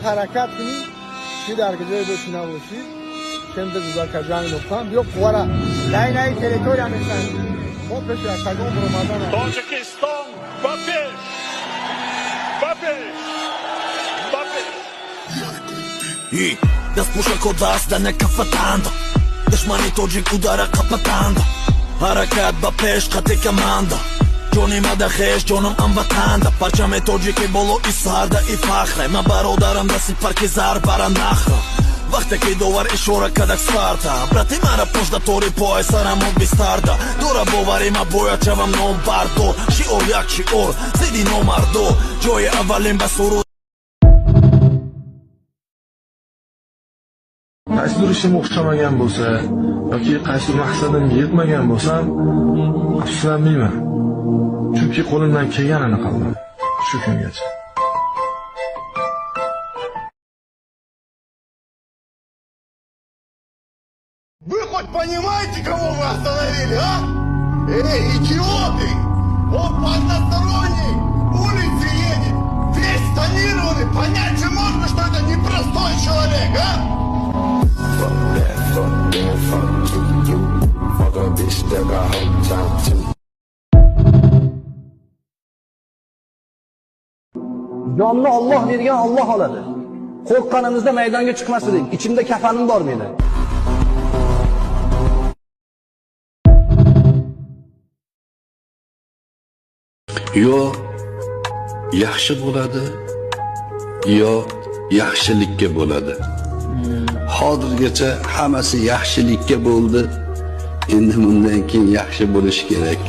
harakat qiling. Shu dargacha bo'shina bo'lsin. Şimdi Zakajani noktan yok vara. Laynay teritoriya mesela. O peşe kagon Ramazan. Tacikistan, Mbappé. И да спуша кодас да не кафатанда. Душмани тоджик удара капатанда. Харакат ба пеш қати команда. Ҷони мадахеш ҷонам амватанда. Парчаме тоджики боло и сарда и фахре. Ма бародарам да сипарки зар бара нахра. Вақте ки довар ишора кадак старта. Брати мара пошта тори поай сарам от бистарда. Дора бовари ма боя чавам ном бардо. Шиор як шиор, зиди номардо. Ҷои аввалин ба суруд. Qaysidir ishim o'xshamagan bo'lsa yoki qaysidir maqsadimga yetmagan bo'lsam, afsuslanmayman. Chunki qo'limdan kelganini qildim shu kungacha. Вы хоть понимаете, кого вы остановили, а? Эй, идиоты! Он по односторонней улице едет, весь тонированный, понять же можно, что это непростой человек, а? Jonni Alloh bergan Alloh oladi. Qo'rqqanimizda maydonga chiqmasdik. Ichimda kafanim bor meni. Yo yaxshi bo'ladi, yo yaxshilikka bo'ladi. Hozirgacha hammasi yaxshilikka bo'ldi. Endi bundan keyin yaxshi bo'lish kerak.